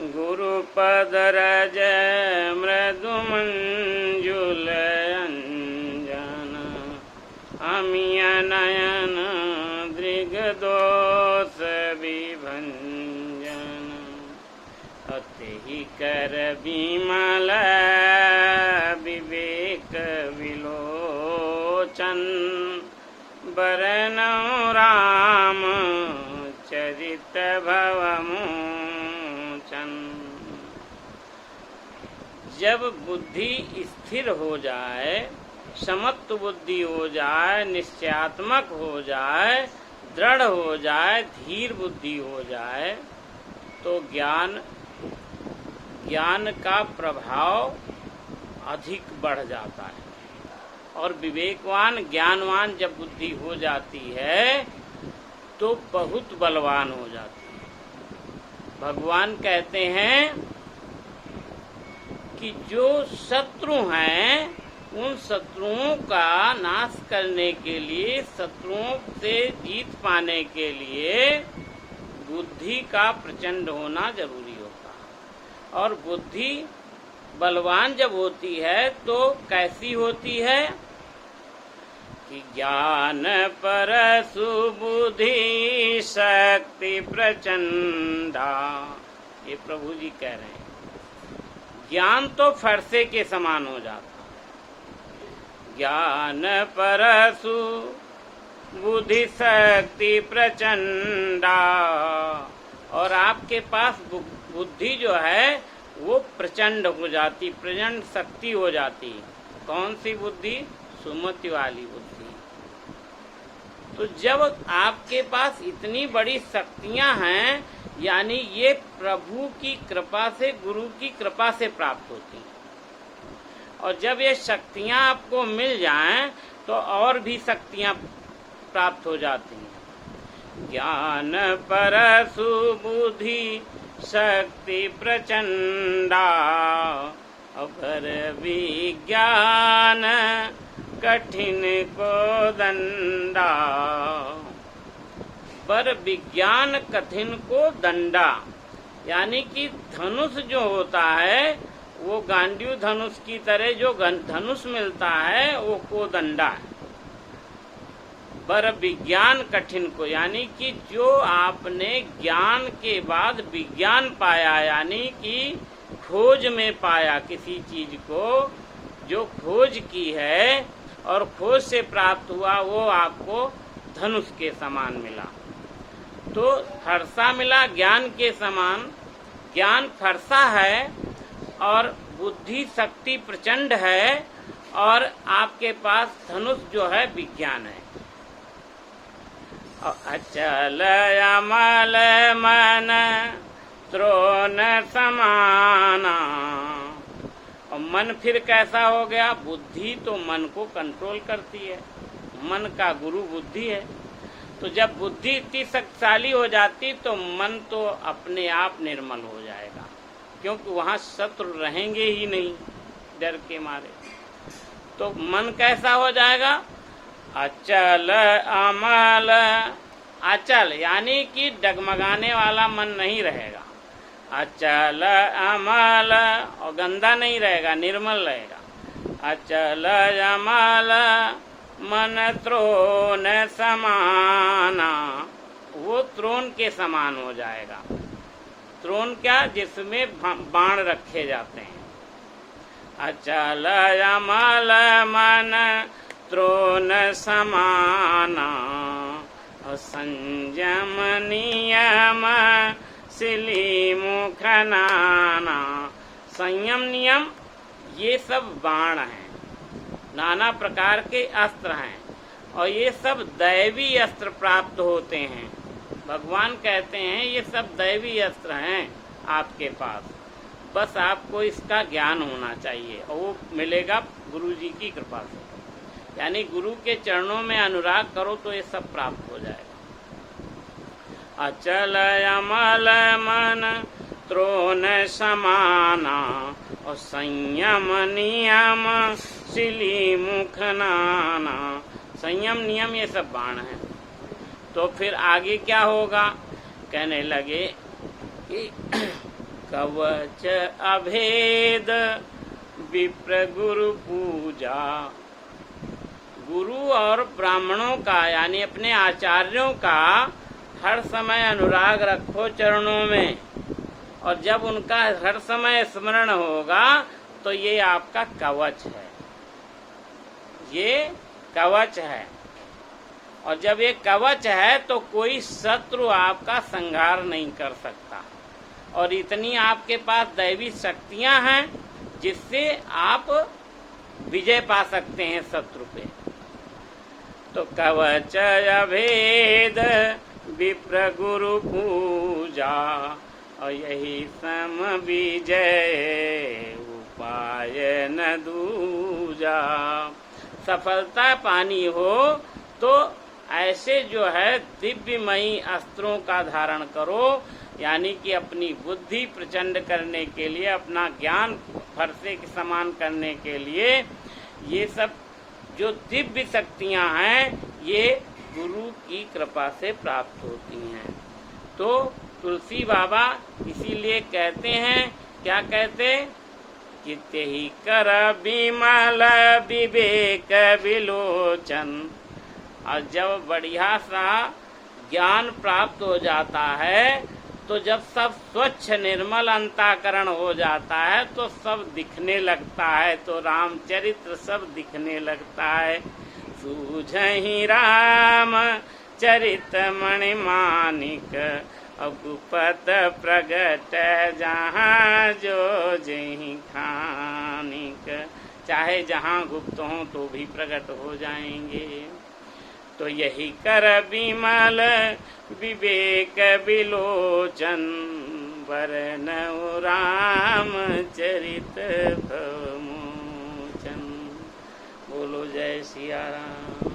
गुरुपद रज मृदु मंजुल अंजन अमिय नयन दृगदोष विभंजन अति कर विमल विवेक विलोचन बरनौ राम चरित भवमोचन। जब बुद्धि स्थिर हो जाए, समत्व बुद्धि हो जाए, निश्चयात्मक हो जाए, दृढ़ हो जाए, धीर बुद्धि हो जाए, तो ज्ञान का प्रभाव अधिक बढ़ जाता है। और विवेकवान ज्ञानवान जब बुद्धि हो जाती है तो बहुत बलवान हो जाती है। भगवान कहते हैं कि जो शत्रु हैं उन शत्रुओं का नाश करने के लिए, शत्रुओं से जीत पाने के लिए बुद्धि का प्रचंड होना जरूरी होता है। और बुद्धि बलवान जब होती है तो कैसी होती है कि ज्ञान पर सुबुद्धि शक्ति प्रचंडा। ये प्रभु जी कह रहे हैं, ज्ञान तो फरसे के समान हो जाता, ज्ञान पर सुबुद्धि शक्ति प्रचंडा। और आपके पास बुद्धि जो है वो प्रचंड हो जाती, प्रचंड शक्ति हो जाती। कौन सी बुद्धि? सुमति वाली बुद्धि। तो जब आपके पास इतनी बड़ी शक्तियां हैं, यानी ये प्रभु की कृपा से, गुरु की कृपा से प्राप्त होती हैं। और जब ये शक्तियां आपको मिल जाएं तो और भी शक्तियां प्राप्त हो जाती हैं। ज्ञान पर सुबुद्धि शक्ति प्रचंडा अगर विज्ञान कठिन को दंडा। पर विज्ञान कठिन को दंडा, यानी कि धनुष जो होता है वो गांडीव धनुष की तरह जो धनुष मिलता है वो कोदंडा है। पर विज्ञान कठिन को, यानी कि जो आपने ज्ञान के बाद विज्ञान पाया, यानी कि खोज में पाया किसी चीज को, जो खोज की है और खोज से प्राप्त हुआ, वो आपको धनुष के समान मिला। तो फरसा मिला ज्ञान के समान। ज्ञान फरसा है और बुद्धि शक्ति प्रचंड है, और आपके पास धनुष जो है विज्ञान है। अचल अमल मन त्रोन समाना। और मन फिर कैसा हो गया? बुद्धि तो मन को कंट्रोल करती है, मन का गुरु बुद्धि है। तो जब बुद्धि इतनी शक्तिशाली हो जाती तो मन तो अपने आप निर्मल हो जाएगा, क्योंकि वहां शत्रु रहेंगे ही नहीं डर के मारे। तो मन कैसा हो जाएगा? अचल अमल। अचल यानी कि डगमगाने वाला मन नहीं रहेगा। अचल अमल, और गंदा नहीं रहेगा, निर्मल रहेगा। अचल अमल मन त्रोन समाना। वो त्रोन के समान हो जाएगा। त्रोन क्या? जिसमें बाण रखे जाते हैं। अचल अमल मन त्रोन समाना। संयम नियम सिली मुख नाना। संयम नियम ये सब बाण हैं, नाना प्रकार के अस्त्र हैं, और ये सब दैवी अस्त्र प्राप्त होते हैं। भगवान कहते हैं ये सब दैवी अस्त्र हैं आपके पास, बस आपको इसका ज्ञान होना चाहिए, और वो मिलेगा गुरु जी की कृपा से। यानी गुरु के चरणों में अनुराग करो तो ये सब प्राप्त हो जाएगा। अचल अमल मन त्रोन समाना। और संयम नियम सिली मुख नाना। संयम नियम ये सब बाण हैं। तो फिर आगे क्या होगा? कहने लगे कि कवच अभेद विप्र गुरु पूजा। गुरु और ब्राह्मणों का यानी अपने आचार्यों का हर समय अनुराग रखो चरणों में, और जब उनका हर समय स्मरण होगा तो ये आपका कवच है, ये कवच है। और जब ये कवच है तो कोई शत्रु आपका संहार नहीं कर सकता, और इतनी आपके पास दैवी शक्तियां हैं जिससे आप विजय पा सकते हैं शत्रु पे। तो कवच अभेद विप्र गुरु पूजा, और यही सम विजय उपाय न दूजा। सफलता पानी हो तो ऐसे जो है दिव्यमयी अस्त्रों का धारण करो, यानी कि अपनी बुद्धि प्रचंड करने के लिए, अपना ज्ञान फरसे के समान करने के लिए, ये सब जो दिव्य शक्तियां हैं ये गुरु की कृपा से प्राप्त होती हैं। तो तुलसी बाबा इसीलिए कहते हैं, क्या कहते, कि तेहि कर विमल विवेक विलोचन। और जब बढ़िया सा ज्ञान प्राप्त हो जाता है तो जब सब स्वच्छ निर्मल अंतःकरण हो जाता है तो सब दिखने लगता है, तो रामचरित्र सब दिखने लगता है। सूझहि राम चरित मणि मानिक, अगुपत प्रगट जहाँ जो जही खानिक। चाहे जहाँ गुप्त हो तो भी प्रकट हो जाएंगे। तो यही कर विमल विवेक विलोचन, वरनउ राम चरित भवमोचन। बोलो जय सिया राम।